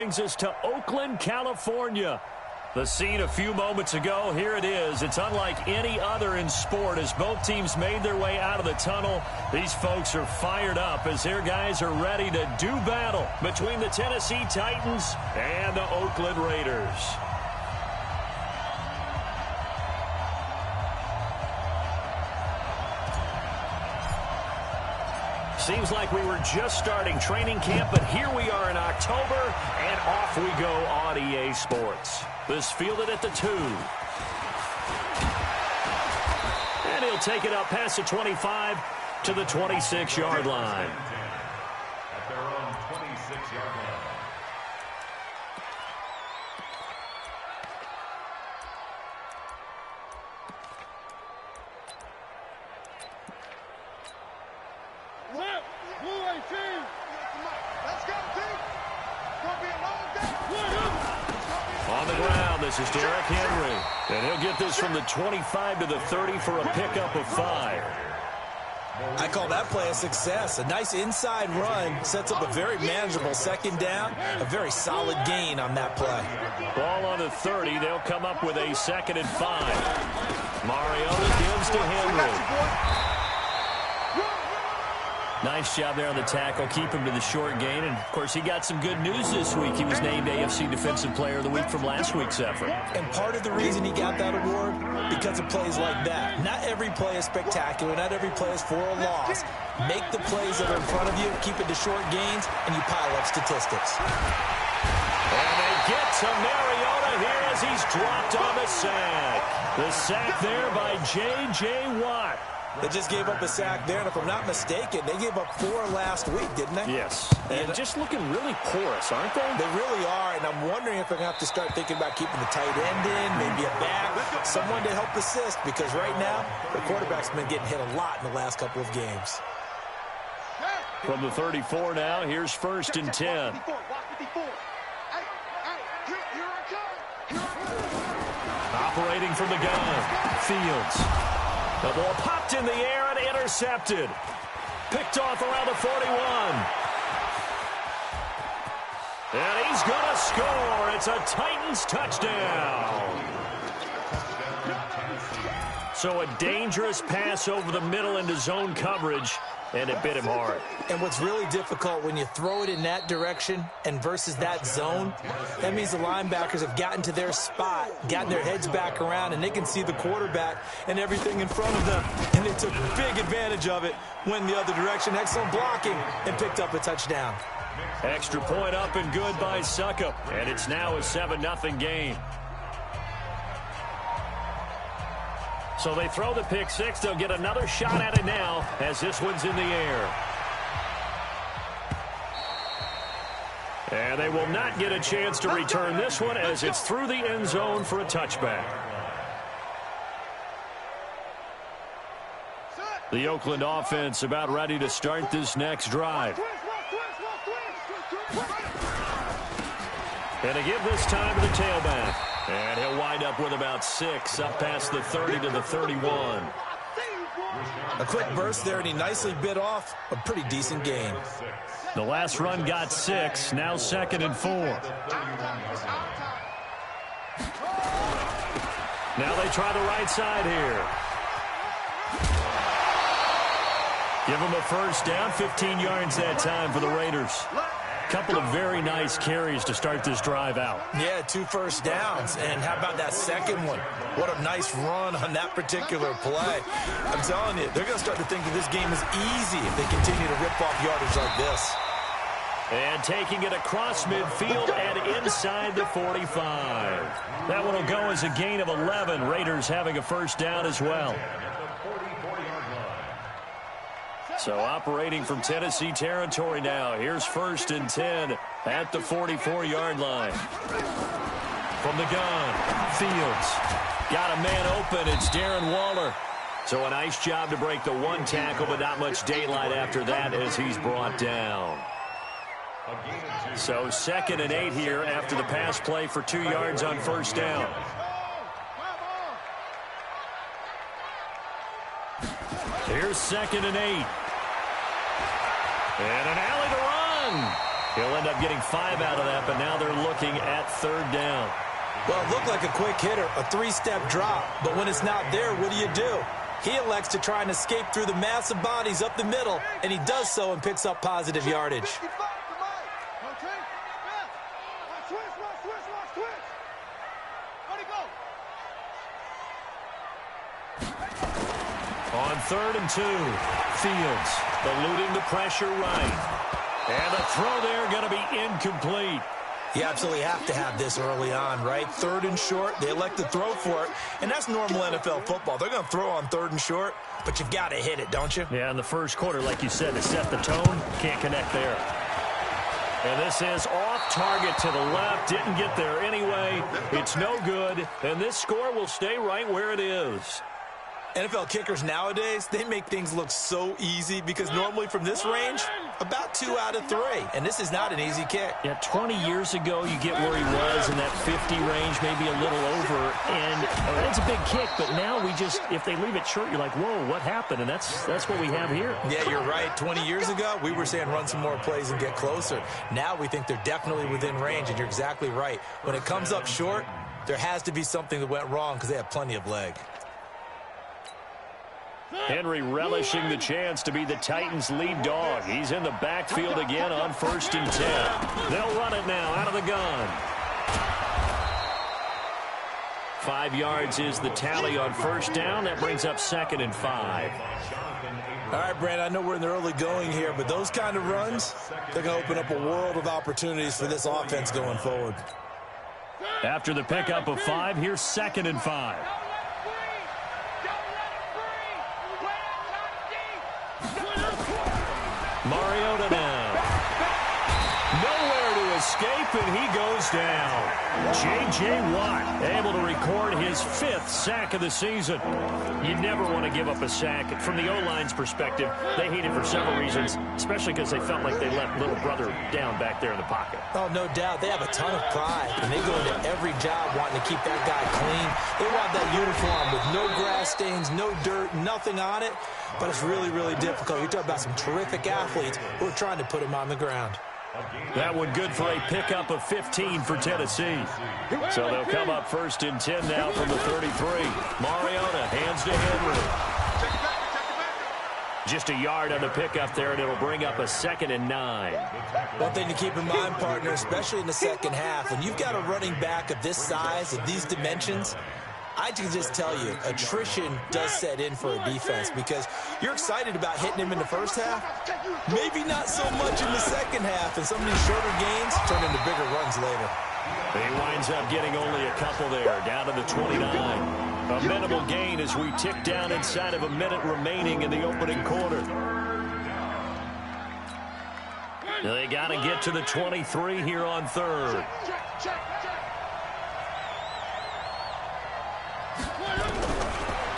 Brings us to Oakland, California. The scene a few moments ago, here it is. It's unlike any other in sport as both teams made their way out of the tunnel. These folks are fired up as their guys are ready to do battle between the Tennessee Titans and the Oakland Raiders. Seems like we were just starting training camp, but here we are in October, and off we go on EA Sports. This fielded at the 2. And he'll take it up past the 25 to the 26-yard line. At their own 26-yard line. On the ground, this is Derrick Henry. And he'll get this from the 25 to the 30 for a pickup of 5. I call that play a success. A nice inside run sets up a very manageable second down. A very solid gain on that play. Ball on the 30. They'll come up with a 2nd and 5. Mariota gives to Henry. Nice job there on the tackle. Keep him to the short gain. And, of course, he got some good news this week. He was named AFC Defensive Player of the Week from last week's effort. And part of the reason he got that award, because of plays like that. Not every play is spectacular. Not every play is for a loss. Make the plays that are in front of you, keep it to short gains, and you pile up statistics. And they get to Mariota here as he's dropped on the sack. The sack there by J.J. Watt. They just gave up a sack there, and if I'm not mistaken, they gave up 4 last week, didn't they? Yes. And just looking really porous, aren't they? They really are, and I'm wondering if they're going to have to start thinking about keeping the tight end in, maybe a back, someone to help assist, because right now, the quarterback's been getting hit a lot in the last couple of games. From the 34 now, here's 1st and 10. Operating from the gun, Fields. The ball popped in the air and intercepted. Picked off around the 41. And he's going to score. It's a Titans touchdown. So a dangerous pass over the middle into zone coverage, and it bit him hard. And what's really difficult when you throw it in that direction and versus that zone, that means the linebackers have gotten to their spot, gotten their heads back around, and they can see the quarterback and everything in front of them. And they took big advantage of it, went the other direction, excellent blocking, and picked up a touchdown. Extra point up and good by Suckup, and it's now a 7-0 game. So they throw the pick 6. They'll get another shot at it now as this one's in the air. And they will not get a chance to return this one as it's through the end zone for a touchback. The Oakland offense about ready to start this next drive. And to give this time to the tailback. And he'll wind up with about 6 up past the 30 to the 31. A quick burst there, and he nicely bit off a pretty decent gain. The last run got 6, now 2nd and 4. Now they try the right side here. Give them a 1st down, 15 yards that time for the Raiders. Couple of very nice carries to start this drive out. Yeah, 2 first downs. And how about that second one? What a nice run on that particular play. I'm telling you, they're going to start to think that this game is easy if they continue to rip off yardage like this. And taking it across midfield and inside the 45. That one will go as a gain of 11. Raiders having a 1st down as well. So operating from Tennessee territory now. Here's 1st and 10 at the 44-yard line. From the gun, Fields. Got a man open. It's Darren Waller. So a nice job to break the 1 tackle, but not much daylight after that as he's brought down. So 2nd and 8 here after the pass play for 2 yards on 1st down. Here's 2nd and 8. And an alley to run. He'll end up getting 5 out of that, but now they're looking at 3rd down. Well, it looked like a quick hitter, a 3-step drop, but when it's not there, what do? He elects to try and escape through the massive bodies up the middle, and he does so and picks up positive yardage. On 3rd and 2, Fields eluding the pressure right. And the throw there going to be incomplete. You absolutely have to have this early on, right? 3rd and short, they elect to throw for it, and that's normal NFL football. They're going to throw on 3rd and short, but you've got to hit it, don't you? Yeah, in the first quarter, like you said, to set the tone, can't connect there. And this is off target to the left, didn't get there anyway. It's no good, and this score will stay right where it is. NFL kickers nowadays, they make things look so easy because normally from this range, about 2 out of 3. And this is not an easy kick. Yeah, 20 years ago, you get where he was in that 50 range, maybe a little over. And it's a big kick, but now we just, if they leave it short, you're like, whoa, what happened? And that's what we have here. Yeah, you're right. 20 years ago, we were saying run some more plays and get closer. Now we think they're definitely within range, and you're exactly right. When it comes up short, there has to be something that went wrong because they have plenty of leg. Henry relishing the chance to be the Titans' lead dog. He's in the backfield again on 1st and 10. They'll run it now out of the gun. 5 yards is the tally on 1st down. That brings up 2nd and 5. All right, Brandon, I know we're in the early going here, but those kind of runs, they're going to open up a world of opportunities for this offense going forward. After the pickup of 5, here's 2nd and 5. Mariota now. Nowhere to escape, and he goes down. J.J. Watt able to record his 5th sack of the season. You never want to give up a sack. From the O-line's perspective, they hate it for several reasons, especially because they felt like they let little brother down back there in the pocket. Oh, no doubt. They have a ton of pride, and they go into every job wanting to keep that guy clean. They want that uniform with no grass stains, no dirt, nothing on it. But it's really, really difficult. You're talking about some terrific athletes who are trying to put him on the ground. That one good for a pickup of 15 for Tennessee. So they'll come up 1st and 10 now from the 33. Mariota hands to Henry. Just a yard on the pickup there, and it'll bring up a 2nd and 9. One thing to keep in mind, partner, especially in the second half, when you've got a running back of this size, of these dimensions, I can just tell you, attrition does set in for a defense because you're excited about hitting him in the first half, maybe not so much in the second half, and some of these shorter gains turn into bigger runs later. He winds up getting only a couple there, down to the 29. A minimal gain as we tick down inside of a minute remaining in the opening quarter. Now they got to get to the 23 here on 3rd.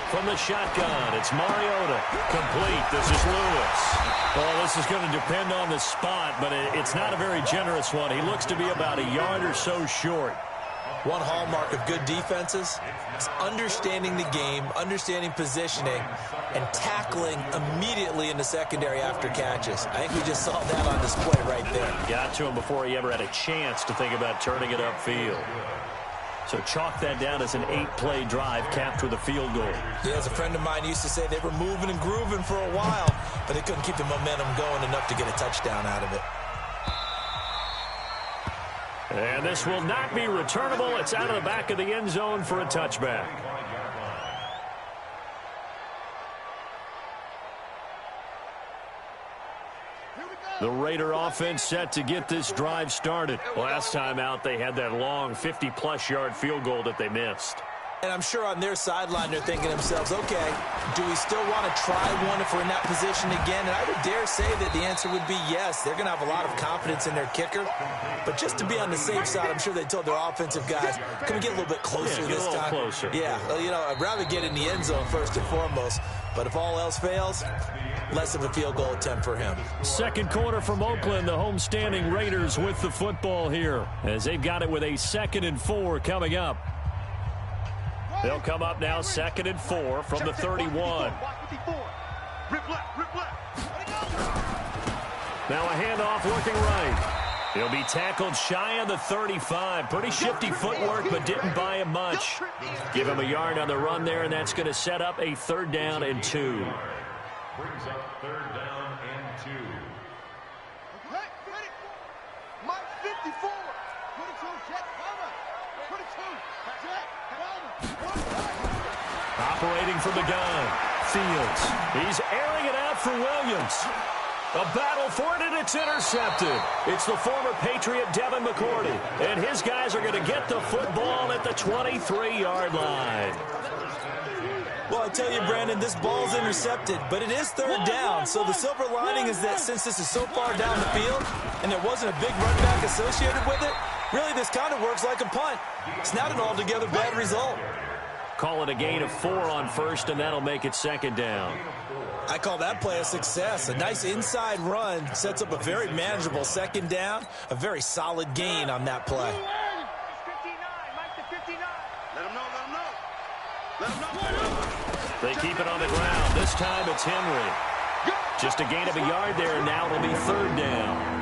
From the shotgun, it's Mariota. Complete. This is Lewis. Well, this is going to depend on the spot, but it's not a very generous one. He looks to be about a yard or so short. One hallmark of good defenses is understanding the game, understanding positioning, and tackling immediately in the secondary after catches. I think we just saw that on display right there. Got to him before he ever had a chance to think about turning it upfield. So chalk that down as an 8-play drive capped with a field goal. Yeah, as a friend of mine used to say, they were moving and grooving for a while, but they couldn't keep the momentum going enough to get a touchdown out of it. And this will not be returnable. It's out of the back of the end zone for a touchback. The Raider offense set to get this drive started. Last time out, they had that long 50-plus yard field goal that they missed. And I'm sure on their sideline they're thinking to themselves, okay, do we still want to try one if we're in that position again? And I would dare say that the answer would be yes. They're going to have a lot of confidence in their kicker. But just to be on the safe side, I'm sure they told their offensive guys, can we get a little bit closer this time? Closer. Yeah, well, you know, I'd rather get in the end zone first and foremost. But if all else fails, less of a field goal attempt for him. Second quarter from Oakland, the homestanding Raiders with the football here as they've got it with a 2nd and 4 coming up. They'll come up now 2nd and 4 from the 31. Now a handoff looking right. He'll be tackled shy of the 35. Pretty shifty footwork, but didn't buy him much. Give him a yard on the run there, and that's going to set up a 3rd down and 2. Brings up 3rd down and 2. Hey, ready? Mike 54. 22, jet cover. 22, jet cover. Operating from the gun, Fields. He's airing it out for Williams. A battle for it, and it's intercepted. It's the former Patriot Devin McCourty, and his guys are going to get the football at the 23-yard line. Well, I tell you, Brandon, this ball's intercepted, but it is 3rd down. So the silver lining is that since this is so far down the field and there wasn't a big run back associated with it, really this kind of works like a punt. It's not an altogether bad result. Call it a gain of 4 on 1st, and that'll make it 2nd down. I call that play a success. A nice inside run sets up a very manageable 2nd down, a very solid gain on that play. Let him know, let him know. Let him know. They keep it on the ground. This time it's Henry. Just a gain of a yard there, and now it'll be 3rd down.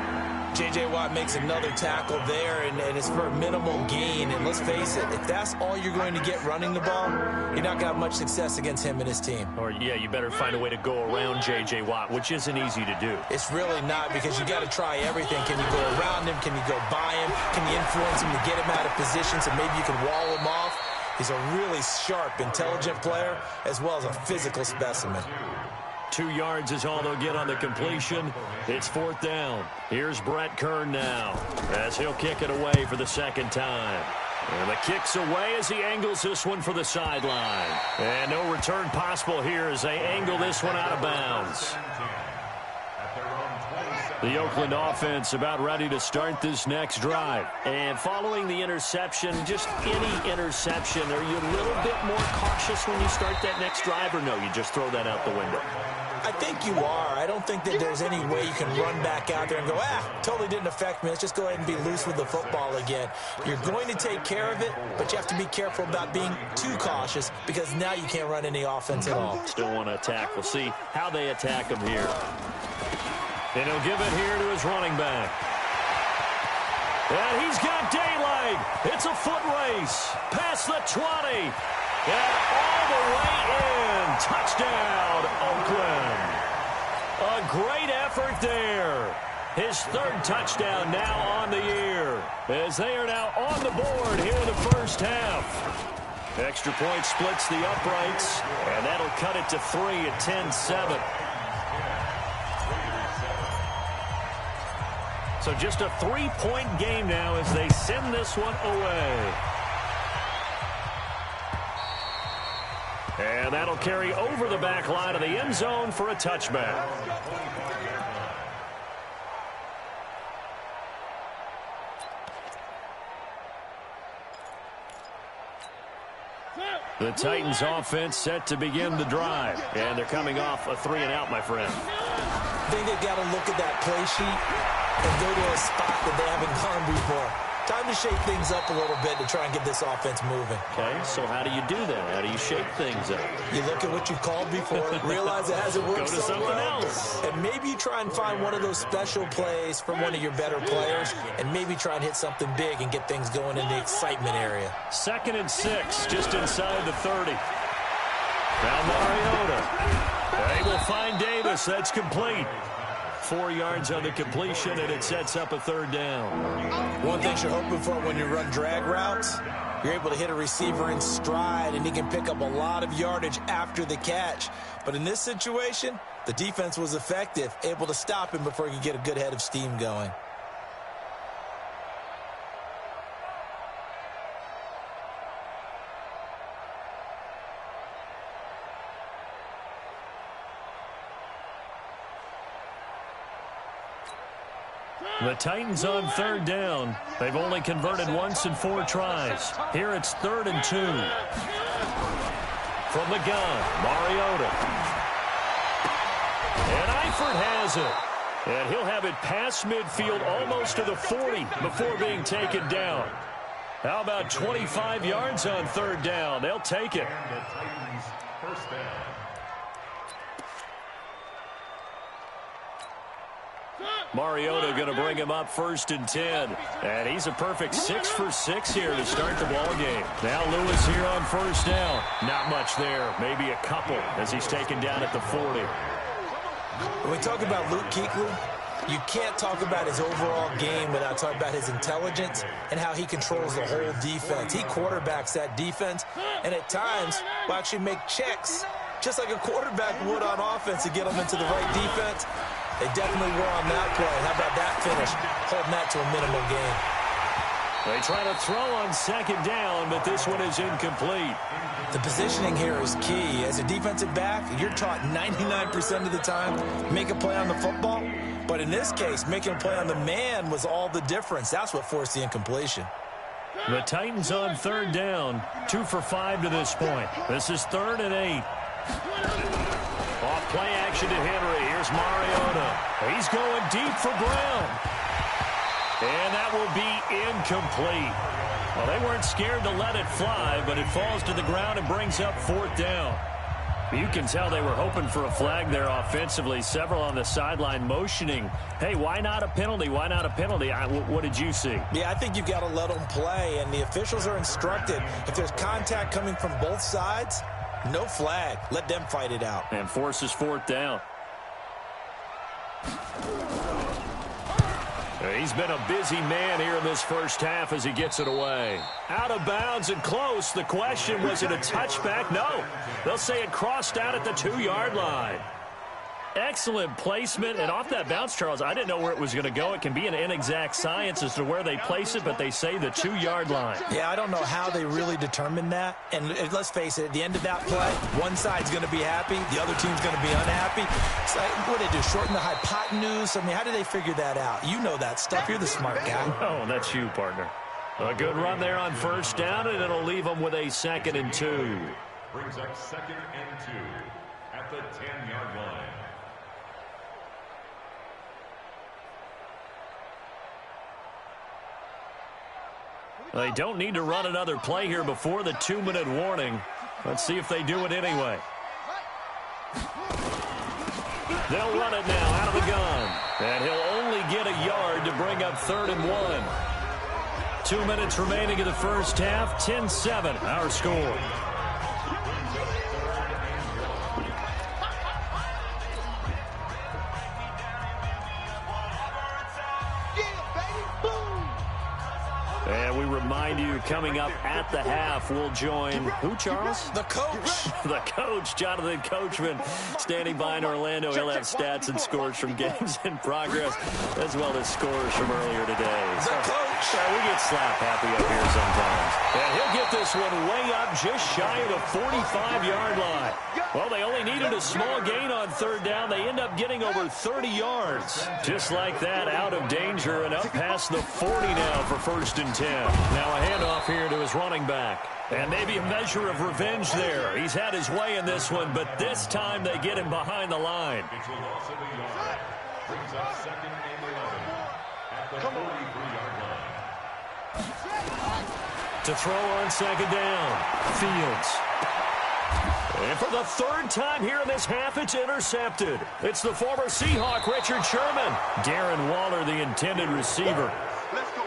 J.J. Watt makes another tackle there, and it's for a minimal gain. And let's face it, if that's all you're going to get running the ball, you're not going to have much success against him and his team. Or, yeah, you better find a way to go around J.J. Watt, which isn't easy to do. It's really not, because you got to try everything. Can you go around him? Can you go by him? Can you influence him to get him out of position so maybe you can wall him off? He's a really sharp, intelligent player, as well as a physical specimen. 2 yards is all they'll get on the completion. It's 4th down. Here's Brett Kern now, as he'll kick it away for the 2nd time. And the kick's away as he angles this one for the sideline. And no return possible here as they angle this one out of bounds. The Oakland offense about ready to start this next drive. And following the interception, just any interception, are you a little bit more cautious when you start that next drive, or no, you just throw that out the window? I think you are. I don't think that there's any way you can run back out there and go, totally didn't affect me. Let's just go ahead and be loose with the football again. You're going to take care of it, but you have to be careful about being too cautious, because now you can't run any offense at all. Still want to attack. We'll see how they attack him here. And he'll give it here to his running back. And he's got daylight. It's a foot race. Past the 20. And all the way in. Touchdown, Oakland. A great effort there. His 3rd touchdown now on the year, as they are now on the board here in the first half. Extra point splits the uprights, and that'll cut it to 3 at 10-7. So just a 3-point game now as they send this one away. And that'll carry over the back line of the end zone for a touchback. The Titans offense set to begin the drive. And they're coming off a 3-and-out, my friend. I think they've got to look at that play sheet and go to a spot that they haven't gone before. Time to shake things up a little bit to try and get this offense moving. Okay, so how do you do that? How do you shake things up? You look at what you called before, realize it hasn't worked Go to so something well, else. and maybe you try and find one of those special plays from one of your better players, and maybe try and hit something big and get things going in the excitement area. 2nd and 6, just inside the 30. Now Mariota. They will find Davis. That's complete. 4 yards on the completion, and it sets up a 3rd down. One thing you're hoping for when you run drag routes, you're able to hit a receiver in stride, and he can pick up a lot of yardage after the catch. But in this situation, the defense was effective, able to stop him before he could get a good head of steam going. The Titans on 3rd down. They've only converted once in 4 tries. Here it's 3rd and 2. From the gun, Mariota. And Eifert has it. And he'll have it past midfield almost to the 40 before being taken down. How about 25 yards on 3rd down? They'll take it. And the Titans first down. Mariota going to bring him up 1st and 10. And he's a perfect 6 for 6 here to start the ball game. Now Lewis here on 1st down. Not much there. Maybe a couple as he's taken down at the 40. When we talk about Luke Kuechly, you can't talk about his overall game without talking about his intelligence and how he controls the whole defense. He quarterbacks that defense, and at times will actually make checks just like a quarterback would on offense to get them into the right defense. They definitely were on that play. How about that finish? Holding that to a minimum gain. They try to throw on 2nd down, but this one is incomplete. The positioning here is key. As a defensive back, you're taught 99% of the time, make a play on the football. But in this case, making a play on the man was all the difference. That's what forced the incompletion. The Titans on 3rd down, 2 for 5 to this point. This is 3rd and 8. Off play action to Henry. Here's Mariota. He's going deep for Brown. And that will be incomplete. Well, they weren't scared to let it fly, but it falls to the ground and brings up 4th down. You can tell they were hoping for a flag there offensively. Several on the sideline motioning, hey, why not a penalty? Why not a penalty? What did you see? Yeah, I think you've got to let them play, and the officials are instructed. If there's contact coming from both sides, no flag. Let them fight it out. And forces 4th down. He's been a busy man here in this first half as he gets it away. Out of bounds and close. The question, was it a touchback? No. They'll say it crossed out at the 2-yard line. Excellent placement. And off that bounce, Charles, I didn't know where it was going to go. It can be an inexact science as to where they place it, but they say the 2-yard line. Yeah, I don't know how they really determined that. And let's face it, at the end of that play, one side's going to be happy, the other team's going to be unhappy. It's like, what do they do, shorten the hypotenuse? I mean, how do they figure that out? You know that stuff. You're the smart guy. Oh, that's you, partner. A good run there on 1st down, and it'll leave them with a 2nd and 2. Brings up 2nd and 2 at the 10-yard line. They don't need to run another play here before the 2-minute warning. Let's see if they do it anyway. They'll run it now out of the gun. And he'll only get a yard to bring up 3rd and 1. 2 minutes remaining in the first half. 10-7, our score. And we remind you, coming up at the half, we'll join who, Charles? The coach. The coach, Jonathan Coachman, standing by in Orlando. He'll have stats and scores from games in progress, as well as scores from earlier today. The coach. We get slap happy up here sometimes. And he'll get this one way up just shy of the 45-yard line. Well, they only needed a small gain on 3rd down. They end up getting over 30 yards. Just like that, out of danger and up past the 40 now for 1st and 10. Now a handoff here to his running back. And maybe a measure of revenge there. He's had his way in this one, but this time they get him behind the line. It's a loss of a yard. Brings up 2nd and 11 at the 43-yard line. To throw on 2nd down, Fields. And for the 3rd time here in this half, it's intercepted. It's the former Seahawk, Richard Sherman. Darren Waller, the intended receiver.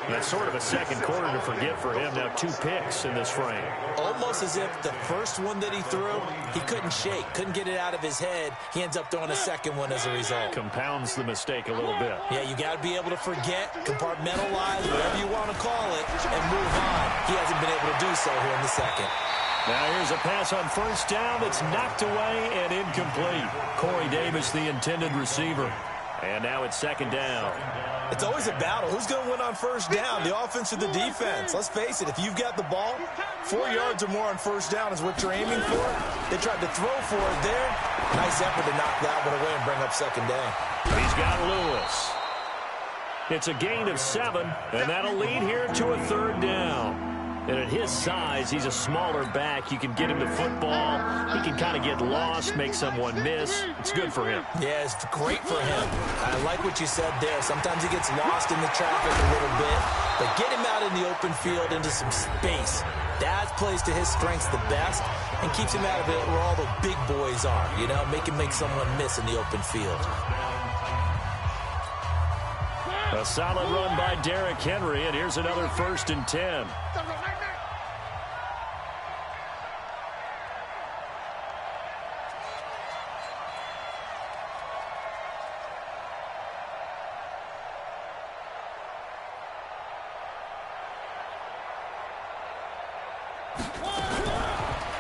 That's sort of a second quarter to forget for him. Now 2 picks in this frame. Almost as if the first one that he threw, he couldn't shake, couldn't get it out of his head. He ends up throwing a second one as a result. Compounds the mistake a little bit. Yeah, you got to be able to forget, compartmentalize, whatever you want to call it, and move on. He hasn't been able to do so here in the second. Now here's a pass on 1st down that's knocked away and incomplete. Corey Davis, the intended receiver. And now it's 2nd down. It's always a battle. Who's going to win on 1st down, the offense or the defense? Let's face it, if you've got the ball, 4 yards or more on 1st down is what you're aiming for. They tried to throw for it there. Nice effort to knock that one away and bring up 2nd down. He's got Lewis. It's a gain of 7, and that'll lead here to a 3rd down. And at his size, he's a smaller back. You can get him to football. He can kind of get lost, make someone miss. It's good for him. Yeah, it's great for him. I like what you said there. Sometimes he gets lost in the traffic a little bit. But get him out in the open field into some space. That plays to his strengths the best and keeps him out of it where all the big boys are. You know, make him make someone miss in the open field. A solid run by Derrick Henry, and here's another 1st and 10.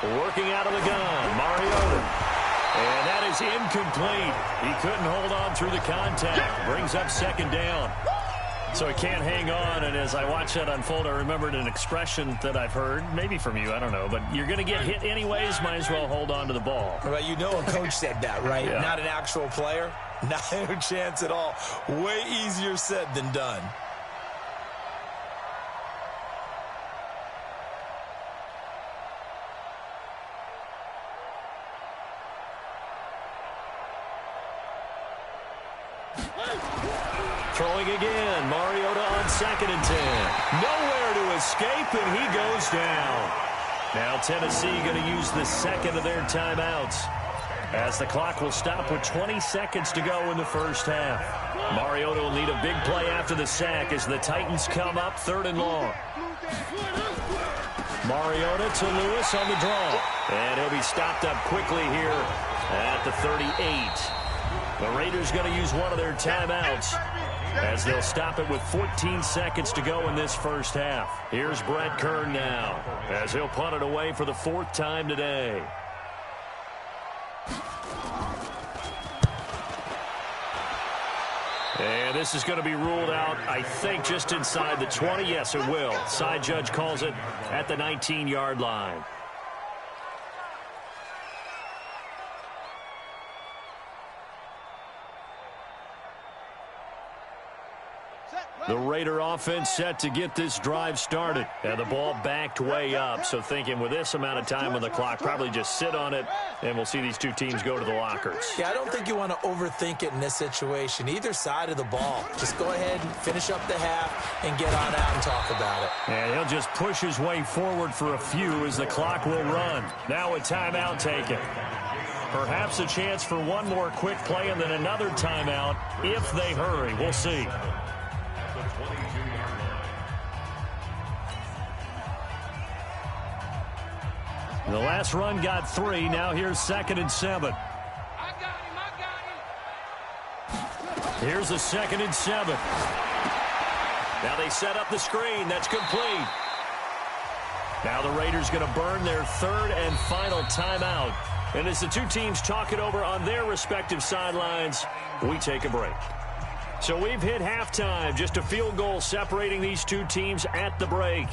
Working out of the gun, Mariota. And that is incomplete. He couldn't hold on through the contact. Brings up 2nd down. So he can't hang on, and as I watch that unfold, I remembered an expression that I've heard, maybe from you, I don't know, but you're going to get hit anyways, might as well hold on to the ball. Well, you know a coach said that, right? Yeah. Not an actual player. Not a chance at all. Way easier said than done. Throwing again, Mariota on 2nd and 10. Nowhere to escape, and he goes down. Now Tennessee going to use the 2nd of their timeouts, as the clock will stop with 20 seconds to go in the 1st half. Mariota will need a big play after the sack as the Titans come up 3rd and long. Mariota to Lewis on the draw, and he'll be stopped up quickly here at the 38. The Raiders going to use one of their timeouts, as they'll stop it with 14 seconds to go in this 1st half. Here's Brett Kern now, as he'll punt it away for the 4th time today. And this is going to be ruled out, I think, just inside the 20. Yes, it will. Side judge calls it at the 19-yard line. The Raider offense set to get this drive started. And the ball backed way up. So thinking with this amount of time on the clock, probably just sit on it, and we'll see these two teams go to the lockers. Yeah, I don't think you want to overthink it in this situation. Either side of the ball. Just go ahead and finish up the half and get on out and talk about it. And he'll just push his way forward for a few as the clock will run. Now a timeout taken. Perhaps a chance for one more quick play and then another timeout if they hurry. We'll see. The last run got 3. Now here's 2nd and 7. Here's a 2nd and 7. Now they set up the screen. That's complete. Now the Raiders going to burn their 3rd and final timeout. And as the two teams talk it over on their respective sidelines, we take a break. So we've hit halftime. Just a field goal separating these two teams at the break.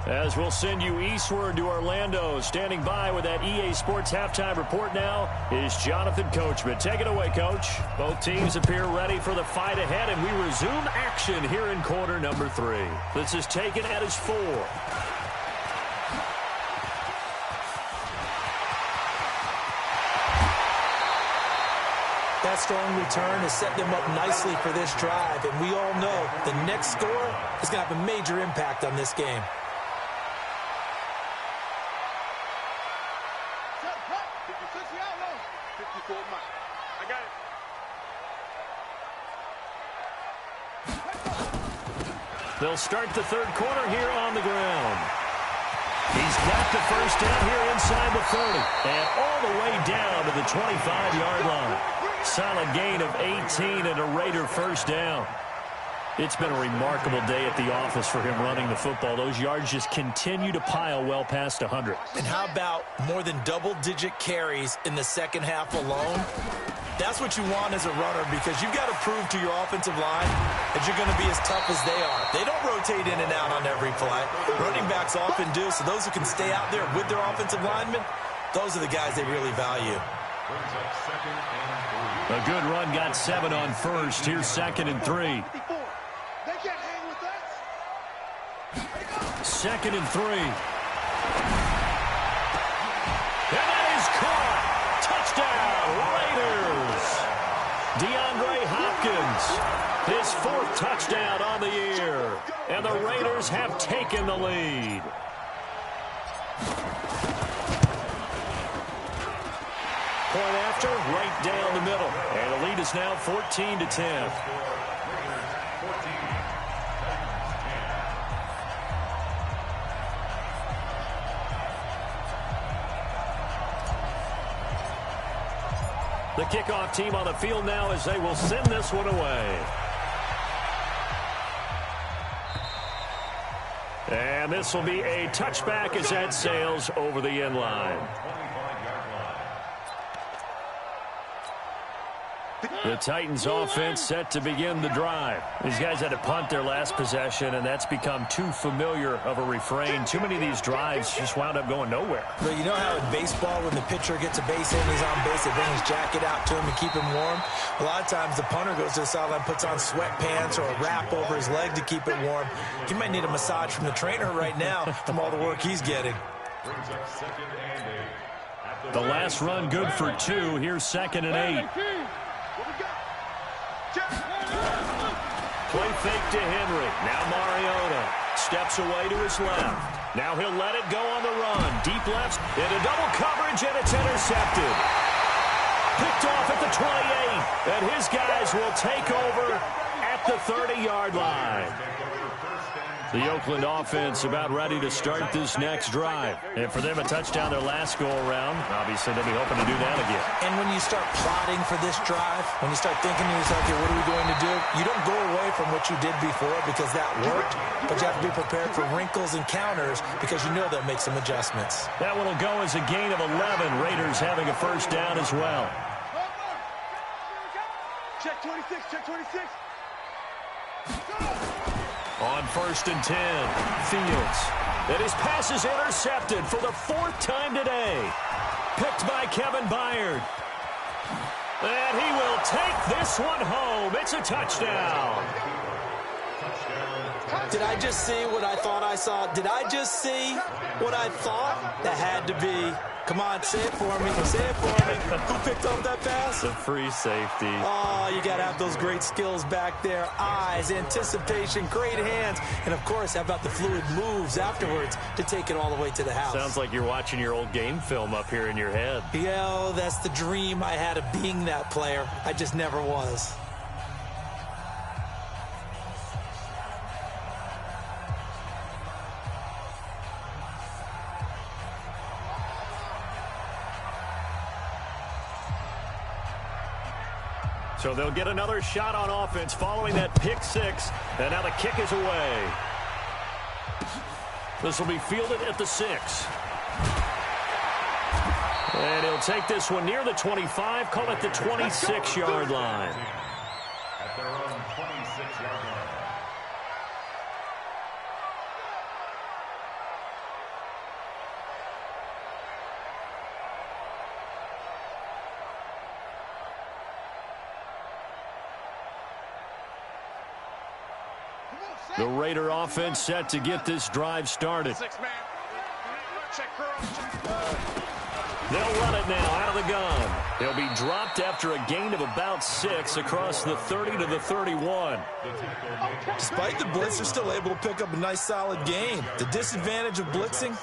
As we'll send you eastward to Orlando. Standing by with that EA Sports halftime report now is Jonathan Coachman. Take it away, Coach. Both teams appear ready for the fight ahead, and we resume action here in quarter number 3. This is taken at his 4. That strong return has set them up nicely for this drive, and we all know the next score is going to have a major impact on this game. They'll start the 3rd quarter here on the ground. He's got the 1st down here inside the 30. And all the way down to the 25-yard line. Solid gain of 18 and a Raider 1st down. It's been a remarkable day at the office for him running the football. Those yards just continue to pile well past 100. And how about more than double-digit carries in the 2nd half alone? That's what you want as a runner, because you've got to prove to your offensive line that you're going to be as tough as they are. They don't rotate in and out on every play. Running backs often do, so those who can stay out there with their offensive linemen, those are the guys they really value. A good run got 7 on 1st. Here's 2nd and 3. 2nd and 3. And that is caught. Touchdown, Raiders. DeAndre Hopkins, his 4th touchdown on the year. And the Raiders have taken the lead. Point after, right down the middle. And the lead is now 14-10. The kickoff team on the field now as they will send this one away. And this will be a touchback as that sails over the end line. The Titans offense set to begin the drive. These guys had to punt their last possession, and that's become too familiar of a refrain. Too many of these drives just wound up going nowhere. But you know how in baseball, when the pitcher gets a base hit and he's on base, they bring his jacket out to him to keep him warm? A lot of times the punter goes to the sideline, puts on sweatpants or a wrap over his leg to keep it warm. He might need a massage from the trainer right now from all the work he's getting. The last run good for 2. Here's 2nd and 8. Play fake to Henry. Now Mariota steps away to his left. Now he'll let it go on the run. Deep left into double coverage, and it's intercepted. Picked off at the 28. And his guys will take over at the 30-yard line. The Oakland offense about ready to start this next drive. And for them, a touchdown their last go-around. Obviously, they'll be hoping to do that again. And when you start plotting for this drive, when you start thinking to yourself, okay, what are we going to do? You don't go away from what you did before because that worked, but you have to be prepared for wrinkles and counters because you know they'll make some adjustments. That one will go as a gain of 11. Raiders having a first down as well. Check 26, check 26. On 1st and 10, Fields. And his pass is intercepted for the 4th time today. Picked by Kevin Byard. And he will take this one home. It's a touchdown. Did I just see what I thought I saw? Did I just see what I thought? That had to be. Come on, say it for me. Say it for me. Who picked up that pass? The free safety. Oh, you got to have those great skills back there. Eyes, anticipation, great hands. And, of course, how about the fluid moves afterwards to take it all the way to the house? Sounds like you're watching your old game film up here in your head. Yeah, oh, that's the dream I had of being that player. I just never was. So they'll get another shot on offense following that pick 6. And now the kick is away. This will be fielded at the 6. And he'll take this one near the 25, call it the 26-yard line. At their own 26-yard line. The Raider offense set to get this drive started. They'll run it now out of the gun. He'll be dropped after a gain of about 6 across the 30 to the 31. Despite the blitz, they're still able to pick up a nice solid gain. The disadvantage of blitzing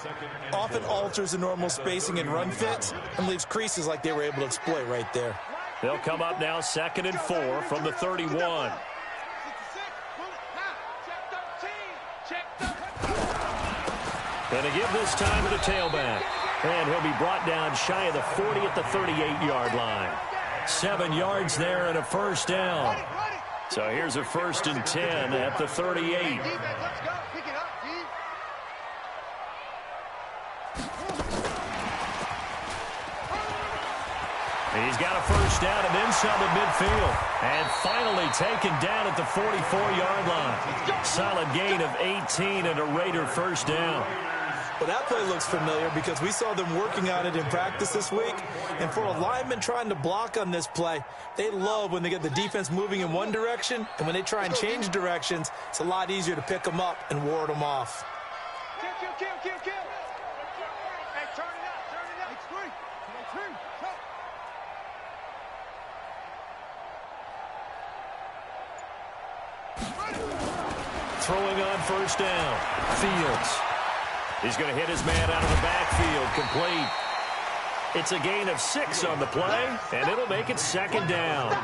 often alters the normal spacing and run fits and leaves creases like they were able to exploit right there. They'll come up now 2nd and 4 from the 31. And to give this time to the tailback. And he'll be brought down shy of the 40 at the 38-yard line. 7 yards there and a first down. So here's a 1st and 10 at the 38. He's got a first down and inside the midfield. And finally taken down at the 44-yard line. Solid gain of 18 and a Raider first down. Well, that play looks familiar because we saw them working on it in practice this week. And for a lineman trying to block on this play, they love when they get the defense moving in one direction. And when they try and change directions, it's a lot easier to pick them up and ward them off. Kill. Hey, turn it up. It's free. Throwing on first down. Fields. He's going to hit his man out of the backfield. Complete. It's a gain of 6 on the play, and it'll make it 2nd down.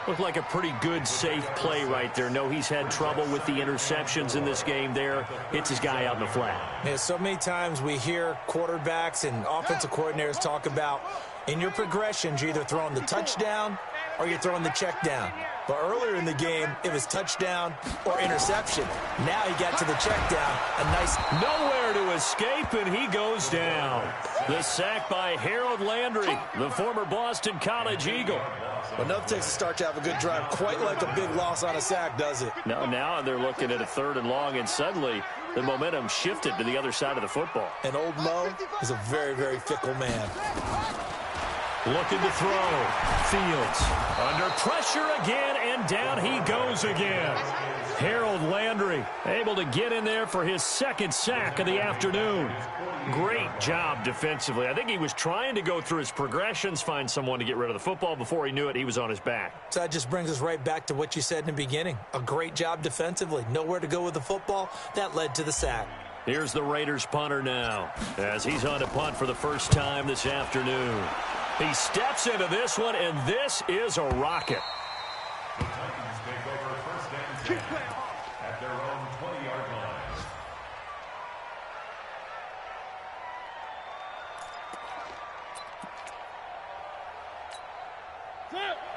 Looked like a pretty good, safe play right there. No, he's had trouble with the interceptions in this game there. Hits his guy out in the flat. Yeah, so many times we hear quarterbacks and offensive coordinators talk about In your progressions, you're either throwing the touchdown or you're throwing the check down. But earlier in the game, it was touchdown or interception. Now he got to the check down. A nice... Nowhere to escape, and he goes down. The sack by Harold Landry, the former Boston College Eagle. Well, nothing takes a start to have a good drive quite like a big loss on a sack, does it? No, now they're looking at a 3rd and long, and suddenly the momentum shifted to the other side of the football. And old Mo is a very, very fickle man. Looking to throw. Fields under pressure again, and down he goes again. Harold Landry able to get in there for his 2nd sack of the afternoon. Great job defensively. I think he was trying to go through his progressions, find someone to get rid of the football. Before he knew it, he was on his back. So that just brings us right back to what you said in the beginning. A great job defensively. Nowhere to go with the football. That led to the sack. Here's the Raiders punter now, as he's on to punt for the first time this afternoon. He steps into this one, and this is a rocket. The Titans take over 1st and 10 at their own 20-yard line.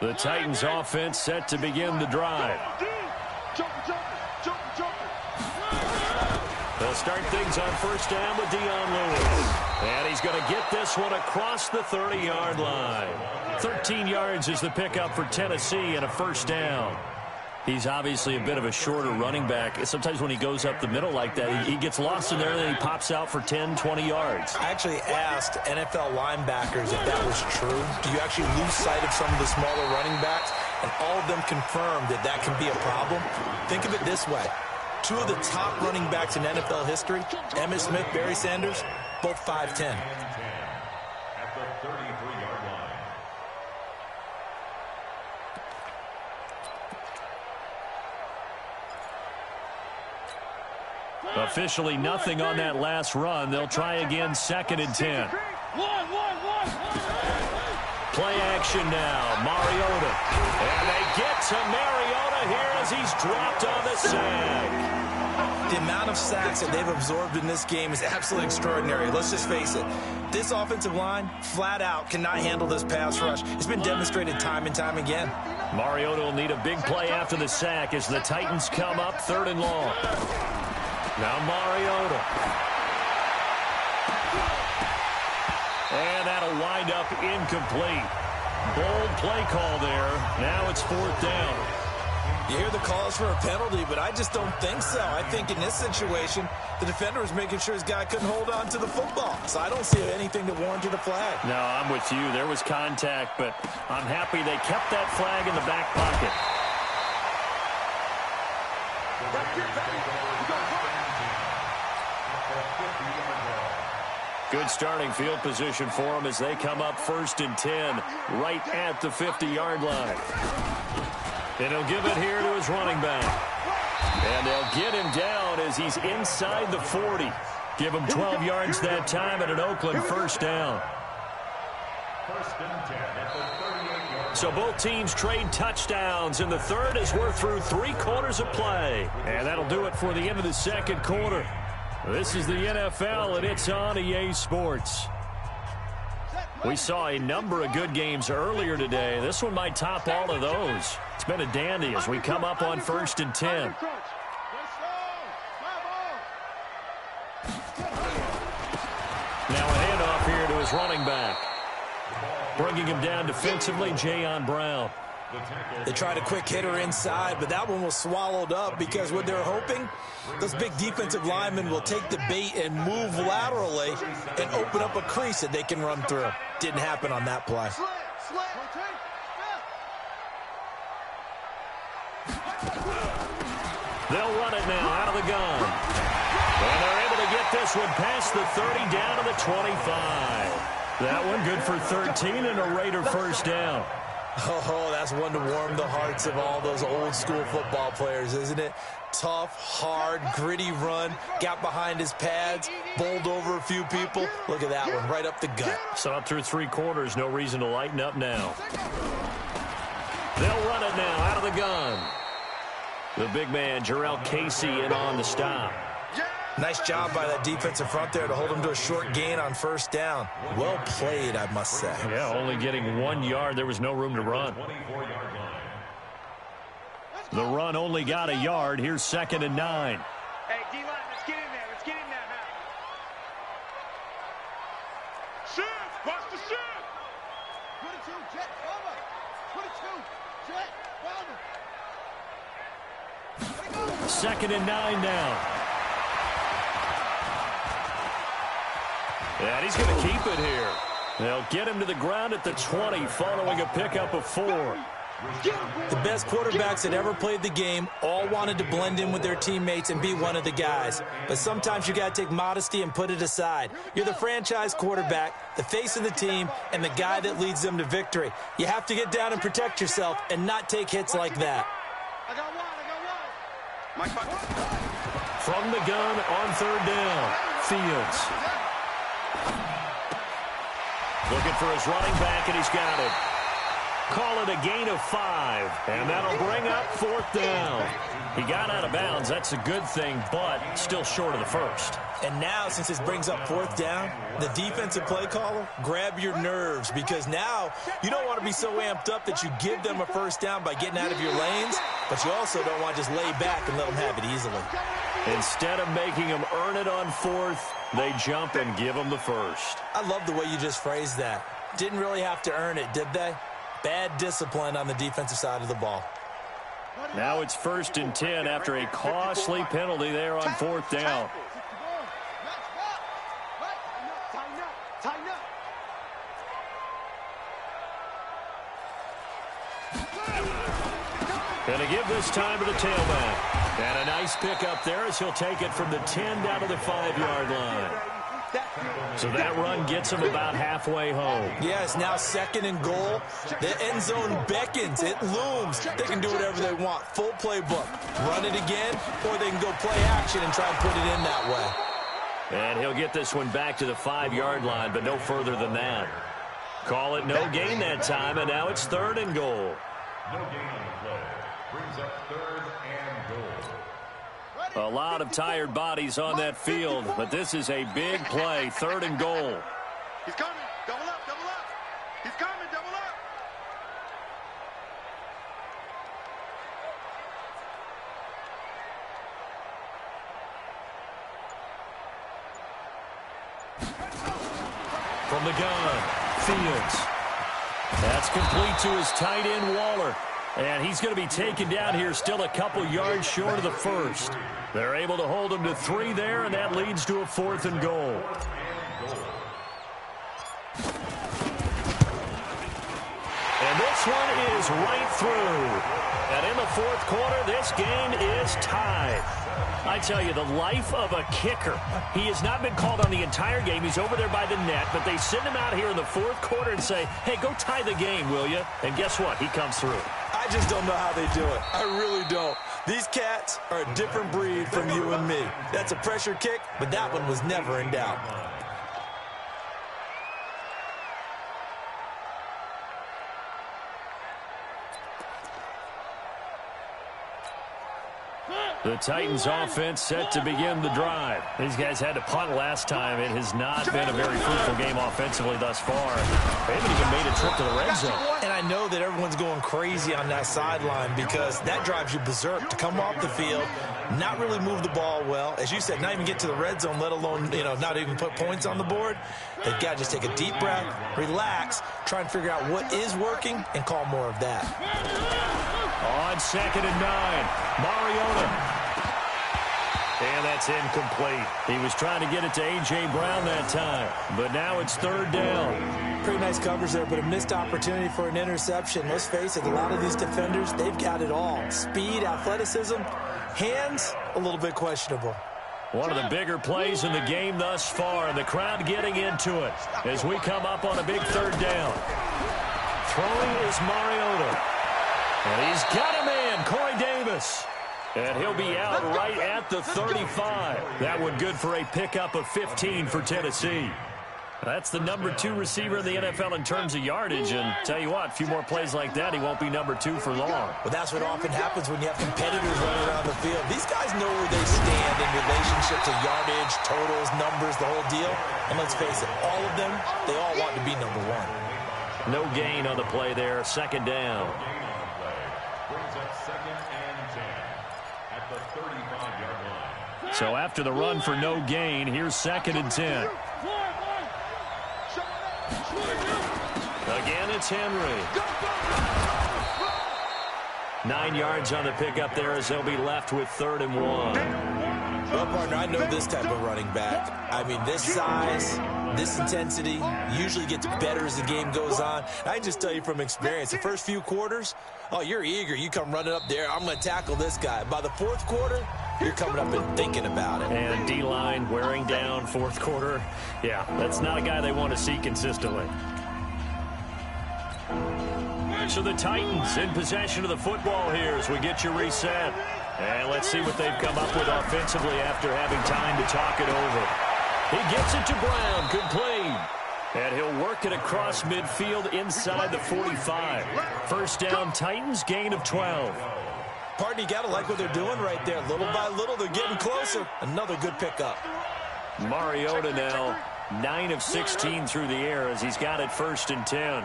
The Titans offense set to begin the drive. They'll start things on 1st down with Dion Lewis. And he's going to get this one across the 30-yard line. 13 yards is the pickup for Tennessee and a 1st down. He's obviously a bit of a shorter running back. Sometimes when he goes up the middle like that, he gets lost in there, and then he pops out for 10, 20 yards. I actually asked NFL linebackers if that was true. Do you actually lose sight of some of the smaller running backs? And all of them confirmed that that can be a problem. Think of it this way. 2 of the top running backs in NFL history, Emmitt Smith, Barry Sanders, both 5'10". At the 33-yard line. Officially nothing on that last run. They'll try again, 2nd and 10. Play action now, Mariota. And they get to Mariota here as he's dropped on the sack. The amount of sacks that they've absorbed in this game is absolutely extraordinary. Let's just face it. This offensive line, flat out, cannot handle this pass rush. It's been demonstrated time and time again. Mariota will need a big play after the sack as the Titans come up 3rd and long. Now Mariota. And that'll wind up incomplete. Bold play call there. Now it's 4th down. You hear the calls for a penalty, but I just don't think so. I think in this situation, the defender was making sure his guy couldn't hold on to the football. So I don't see anything to warrant the flag. No, I'm with you. There was contact, but I'm happy they kept that flag in the back pocket. Good starting field position for them as they come up 1st and 10 right at the 50-yard line. And he'll give it here to his running back. And they'll get him down as he's inside the 40. Give him 12 yards that time at an Oakland 1st down. 1st and 10 at the 38-yard. So both teams trade touchdowns in the 3rd as we're through 3 quarters of play. And that'll do it for the end of the 2nd quarter. This is the NFL, and it's on EA Sports. We saw a number of good games earlier today. This one might top all of those. It's been a dandy as we come up on 1st and 10. Now a handoff here to his running back. Bringing him down defensively, Jayon Brown. They tried a quick hitter inside, but that one was swallowed up because what they're hoping, those big defensive linemen will take the bait and move laterally and open up a crease that they can run through. Didn't happen on that play. They'll run it now out of the gun. And they're able to get this one past the 30 down to the 25. That one good for 13 and a Raider 1st down. Oh, that's one to warm the hearts of all those old school football players, isn't it? Tough, hard, gritty run, got behind his pads, bowled over a few people. Look at that one, right up the gut. Saw it through 3 quarters, no reason to lighten up now. They'll run it now out of the gun. The big man, Jarrell Casey, in on the stop. Nice job by that defensive front there to hold him to a short gain on first down. Well played, I must say. Yeah, only getting 1 yard. There was no room to run. The run only got a yard. Here's 2nd and 9. Hey, D-line, let's get in there. Let's get in there now. Shift! Watch the shift! 22, jet, cover. 22, jet, cover. 2nd and 9 now. And he's going to keep it here. They'll get him to the ground at the 20 following a pickup of 4. The best quarterbacks that ever played the game all wanted to blend in with their teammates and be one of the guys. But sometimes you got to take modesty and put it aside. You're the franchise quarterback, the face of the team, and the guy that leads them to victory. You have to get down and protect yourself and not take hits like that. I got one. From the gun on 3rd down, Fields. Looking for his running back, and he's got it. Call it a gain of 5, and that'll bring up 4th down. He got out of bounds. That's a good thing, but still short of the first. And now, since this brings up 4th down, the defensive play caller, grab your nerves, because now you don't want to be so amped up that you give them a first down by getting out of your lanes, but you also don't want to just lay back and let them have it easily. Instead of making them earn it on 4th, they jump and give them the first. I love the way you just phrased that. Didn't really have to earn it, did they? Bad discipline on the defensive side of the ball. Now it's 1st and 10 after a costly penalty there on 4th down. Going to give this time to the tailback. And a nice pickup there as he'll take it from the 10 down to the 5-yard line. So that run gets him about halfway home. Yeah, it's now 2nd and goal. The end zone beckons. It looms. They can do whatever they want. Full playbook. Run it again, or they can go play action and try and put it in that way. And he'll get this one back to the 5-yard line, but no further than that. Call it no gain that time, and now it's 3rd and goal. No gain on the play. Brings up 3rd and goal. A lot of tired bodies on that field, but this is a big play, 3rd and goal. He's coming. Double up, double up. He's coming, double up. From the gun, Fields. That's complete to his tight end, Waller. And he's going to be taken down here still a couple yards short of the first. They're able to hold him to 3 there, and that leads to a 4th and goal. And this one is right through. And in the 4th quarter, this game is tied. I tell you, the life of a kicker. He has not been called on the entire game. He's over there by the net, but they send him out here in the 4th quarter and say, hey, go tie the game, will you? And guess what? He comes through. I just don't know how they do it. I really don't. These cats are a different breed from you and me. That's a pressure kick, but that one was never in doubt. The Titans offense set to begin the drive. These guys had to punt last time. It has not been a very fruitful game offensively thus far. They haven't even made a trip to the red zone. And I know that everyone's going crazy on that sideline because that drives you berserk to come off the field, not really move the ball well. As you said, not even get to the red zone, let alone, not even put points on the board. They've got to just take a deep breath, relax, try and figure out what is working, and call more of that. On 2nd and 9, Mariota. And that's incomplete. He was trying to get it to A.J. Brown that time, but now it's 3rd down. Pretty nice coverage there, but a missed opportunity for an interception. Let's face it, a lot of these defenders, they've got it all. Speed, athleticism, hands, a little bit questionable. One of the bigger plays in the game thus far, and the crowd getting into it as we come up on a big 3rd down. Throwing is Mariota. And he's got a man, Corey Davis. And he'll be out right at the 35. That one good for a pickup of 15 for Tennessee. That's the number 2 receiver in the NFL in terms of yardage, and tell you what, a few more plays like that, he won't be number 2 for long. Well, that's what often happens when you have competitors running around the field. These guys know where they stand in relationship to yardage, totals, numbers, the whole deal. And let's face it, all of them, they all want to be number 1. No gain on the play there, second down. Brings up 2nd and 10 at the 35-yard line. So after the run for no gain, here's 2nd and 10. Again, it's Henry. 9 yards on the pickup there as they'll be left with 3rd and 1. Well, partner, I know this type of running back. I mean, this size, this intensity usually gets better as the game goes on. I can just tell you from experience, the first few quarters, oh, you're eager. You come running up there, I'm going to tackle this guy. By the 4th quarter, you're coming up and thinking about it. And D-line wearing down 4th quarter. Yeah, that's not a guy they want to see consistently. So the Titans in possession of the football here as we get you reset. And let's see what they've come up with offensively after having time to talk it over. He gets it to Brown, complete. And he'll work it across midfield inside the 45. First down, Titans, gain of 12. Partner, you got to like what they're doing right there. Little by little, they're getting closer. Another good pickup. Mariota now 9 of 16 through the air as he's got it 1st and 10.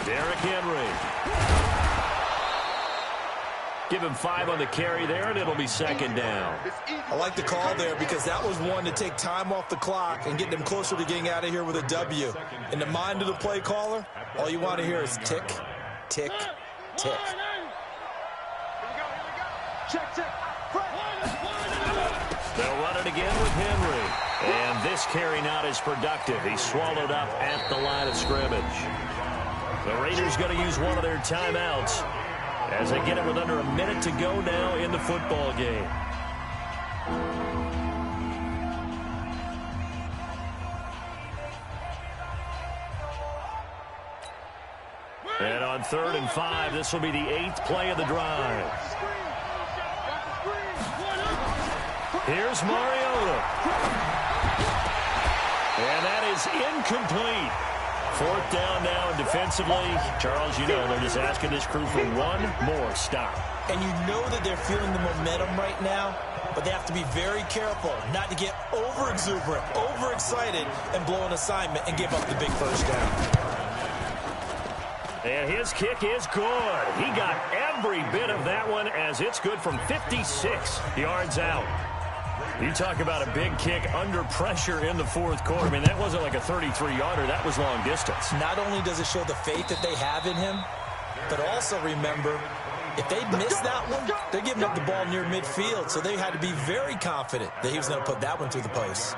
Derrick Henry. Give him 5 on the carry there, and it'll be 2nd down. I like the call there because that was one to take time off the clock and get them closer to getting out of here with a W. In the mind of the play caller, all you want to hear is tick, tick, tick. Check, check. They'll run it again with Henry. And this carry not as productive. He's swallowed up at the line of scrimmage. The Raiders going to use one of their timeouts as they get it with under a minute to go now in the football game. And on 3rd and 5, this will be the 8th play of the drive. Here's Mariota. And that is incomplete. 4th down now, and defensively, Charles, you know, they're just asking this crew for one more stop. And you know that they're feeling the momentum right now, but they have to be very careful not to get over-exuberant, over-excited, and blow an assignment and give up the big first down. And his kick is good. He got every bit of that one as it's good from 56 yards out. You talk about a big kick under pressure in the 4th quarter. I mean, that wasn't like a 33-yarder. That was long distance. Not only does it show the faith that they have in him, but also remember, if they miss that one, they're giving up the ball near midfield, so they had to be very confident that he was going to put that one through the post.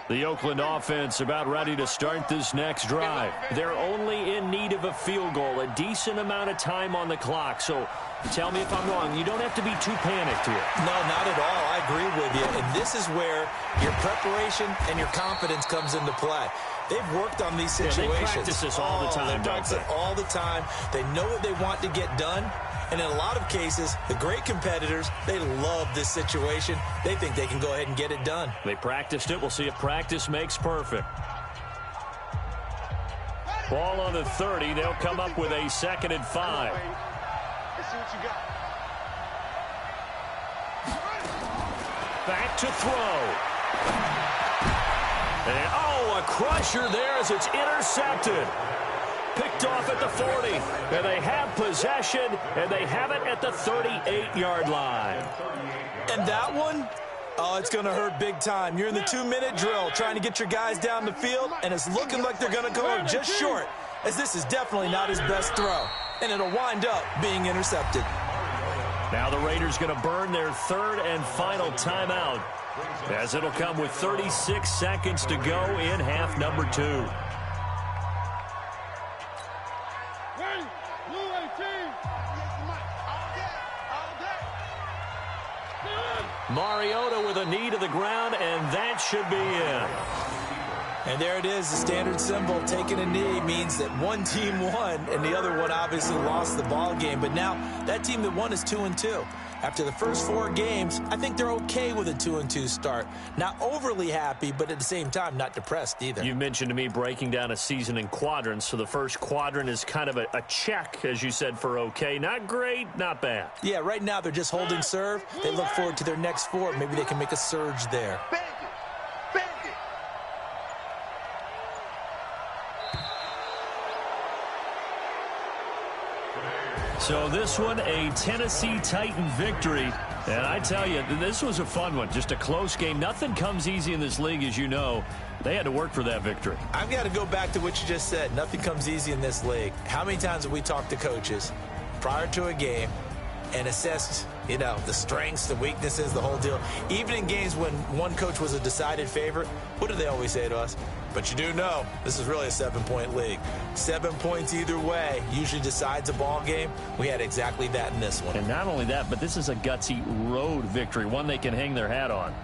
The Oakland offense about ready to start this next drive. They're only in need of a field goal, a decent amount of time on the clock. So tell me if I'm wrong. You don't have to be too panicked here. No, not at all. I agree with you. And this is where your preparation and your confidence comes into play. They've worked on these situations. Yeah, they practice this all the time, They practice it all the time. They know what they want to get done. And in a lot of cases, the great competitors, they love this situation. They think they can go ahead and get it done. They practiced it. We'll see if practice makes perfect. Ball on the 30. They'll come up with a 2nd and 5. Let's see what you got. Back to throw. And, oh, a crusher there as it's intercepted. Picked off at the 40. And they have possession, and they have it at the 38-yard line. And that one, oh, it's going to hurt big time. You're in the 2-minute drill trying to get your guys down the field, and it's looking like they're going to come up just short, as this is definitely not his best throw. And it'll wind up being intercepted. Now the Raiders going to burn their 3rd and final timeout, as it'll come with 36 seconds to go in half number 2. Mariota with a knee to the ground, and that should be in. And there it is, the standard symbol. Taking a knee means that one team won, and the other one obviously lost the ball game. But now that team that won is 2-2. After the first 4 games, I think they're okay with a 2-2 start. Not overly happy, but at the same time, not depressed either. You mentioned to me breaking down a season in quadrants, so the first quadrant is kind of a check, as you said, for okay. Not great, not bad. Yeah, right now they're just holding serve. They look forward to their next 4. Maybe they can make a surge there. So this one, a Tennessee Titan victory. And I tell you, this was a fun one. Just a close game. Nothing comes easy in this league, as you know. They had to work for that victory. I've got to go back to what you just said. Nothing comes easy in this league. How many times have we talked to coaches prior to a game and assessed, you know, the strengths, the weaknesses, the whole deal? Even in games when one coach was a decided favorite, what do they always say to us? But you do know this is really a 7-point league. 7 points either way usually decides a ball game. We had exactly that in this one. And not only that, but this is a gutsy road victory, one they can hang their hat on.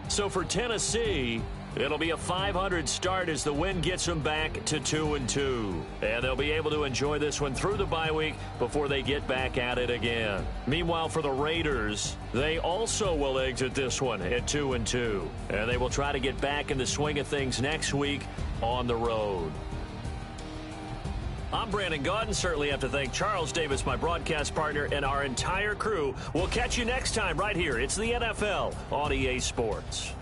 So for Tennessee, it'll be a 500 start as the win gets them back to 2-2. And they'll be able to enjoy this one through the bye week before they get back at it again. Meanwhile, for the Raiders, they also will exit this one at 2-2. And they will try to get back in the swing of things next week on the road. I'm Brandon Gaudin. Certainly have to thank Charles Davis, my broadcast partner, and our entire crew. We'll catch you next time right here. It's the NFL on EA Sports.